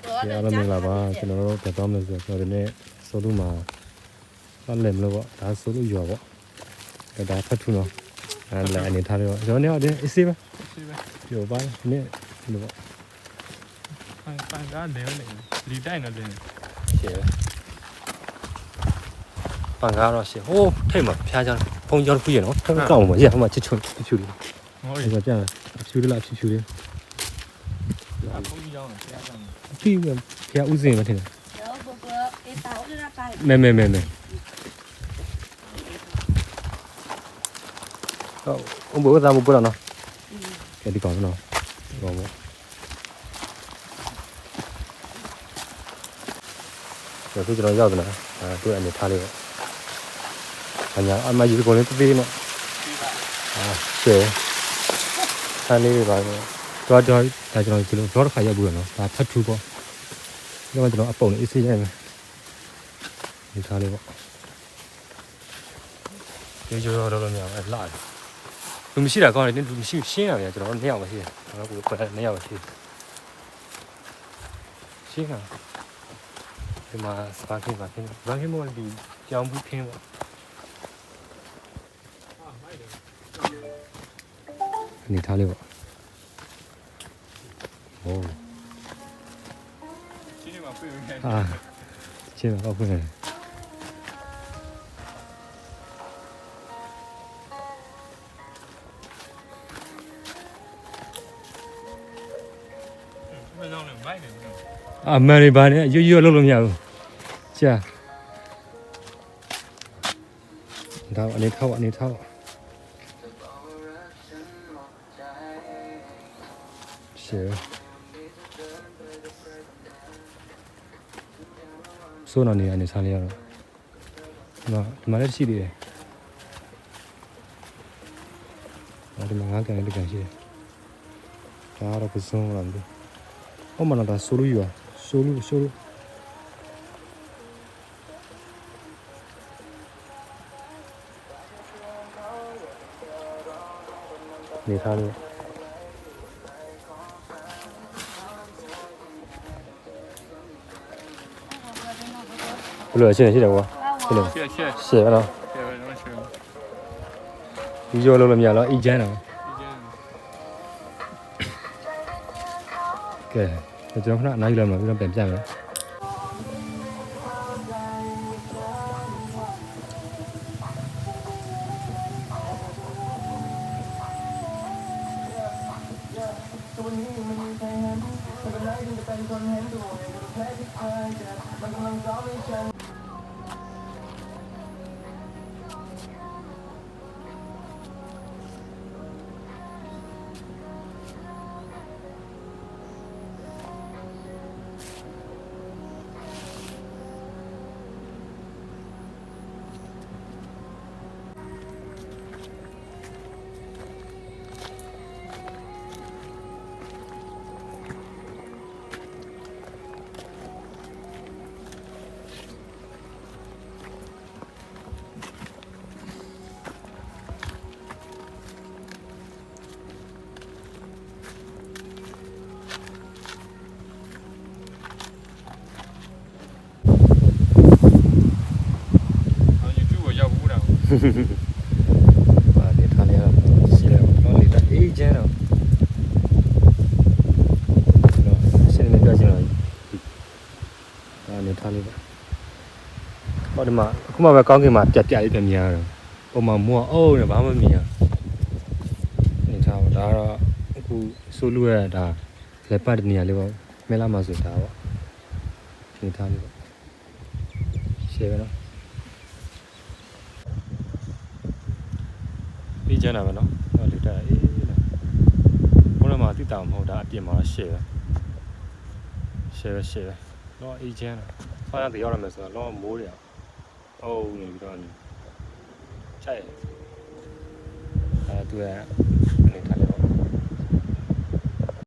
အားလုံးမင်္ဂလာပါကျွန်တော်တို့ပြန်သွားမယ်ဆိုတော့ဒီနေ့ဆိုလို့မှာဆက်လက်မလို့ပေါ့ဒါဆိုလို့ရွာပေါ့ဒါဖတ်ထူနော်အဲ့လည်းအနေထားရောကျွန်တော်เนี่ยအစီပဲပြောပါဒီနေ့လို့ပေါ့ပန်ကားလဲလေလီတိုက်နေတယ်ရှေ့ပန်ကားတော့ရှေ့ဟိုးထိတ်မှာဖျားကြဖုံးကြောတစ်ခုရနော်တောင်းပါရဟိုမှာချစ်ချွတ်ဖြူလေးဟုတ်ကဲ့ပြန်ဖြူလေးလားဖြူလေးအဖုန်းကြီးကြောင်းဆရာကြောင်း ဖြူဖျားဥစဉ်မထင်ဘူးမဲဟုတ်ဘုရားမပူလာနော်ကဲဒီကောင်နော်ဘောဘောကျွန်တော်ရောက်တယ်နော်တွေ့အနေထားလေးပေါ့အညာအမကြီးကိုလည်းတသေးနော်ရှယ်ဆန်းလေးတွေပါတော့ဒါကျွန်တော်ဒီလိုတော့တစ်ခါရောက်ဘူးနော်ဒါဖတ်ထူပေါ့ဒီမှာကျွန်တော်အပုံလေးအေးဆေးရိုက်မယ်ဒီထားလေးပေါ့ဒီကြောတော့လည်းမရဘူးလှတယ်လူမရှိတာကောင်းတယ်လူမရှိရှင်းရတယ်ကျွန်တော်2ယောက်ပဲရှိတယ်ကျွန်တော်ကိုယ်2ယောက်ပဲရှိတယ်ရှင်းတာဒီမှာစပါကင်းမော်ဒီကြောင်ဘူးခင်းပေါ့အနေထားလေးပေါ့โอ้ချင်းနေမှာပြေးနေချင်းတော့ဖွင့်တယ်မင်းတော့လည်းမိုက်နေတယ်အမှန်တွေပါနဲ့ရွတ်လုပ်လို့မရဘူးကြာဒါအနေထားရှယ်ဆိုးနေအနေထားလေးရတော့ဒီမှာလည်းရှိသေးတယ်ဒီမှာငါးကန်လေးကန်ရှိတယ်ဒါတော့ပစုံလာတယ်ဟောမနာဒါဆိုလို့ရဆိုလို့နေထားလို့ဘယ်လိုရှိတယ်ကွာရှယ်နော်ဒီကြောလုံးလည်းမရတော့အီချမ်းတော့ကဲကျွန်တော်ခဏအနားယူလိုက်မှာပြီးတော့ပြန်ပြမယ်ပါလေထားလေရှိတယ်တော့လေအေးကျန်းတော့ရှင်းနေပြချင်တော့အနေထားလေးပါဟောဒီမှာအခုမှပဲကောင်းကင်မှာပြက်လေးပြန်မြင်ရတော့ပုံမှန်မိုးအုံးနေဘာမှမမြင်ရအနေထားပါဒါတော့အခုဆိုလူရတာလက်ပတ်နေရာလေးပေါ့မဲလာမှဆိုတာပေါ့အနေထားလေးပေါ့ရှယ်ပဲနော်ဒီကျန်းတာပဲနော်ဟောလေတာအေးလားဘုရားမှာတိတောင်မဟုတ်တာအပြင်မှာရှယ်ပဲတော့အေးကျန်းတာဖားရတဲ့ရောက်ရမယ်ဆိုတော့မိုးတယ်အိုးနေပြီးတော့ချိုက်သူကအနေထားလေး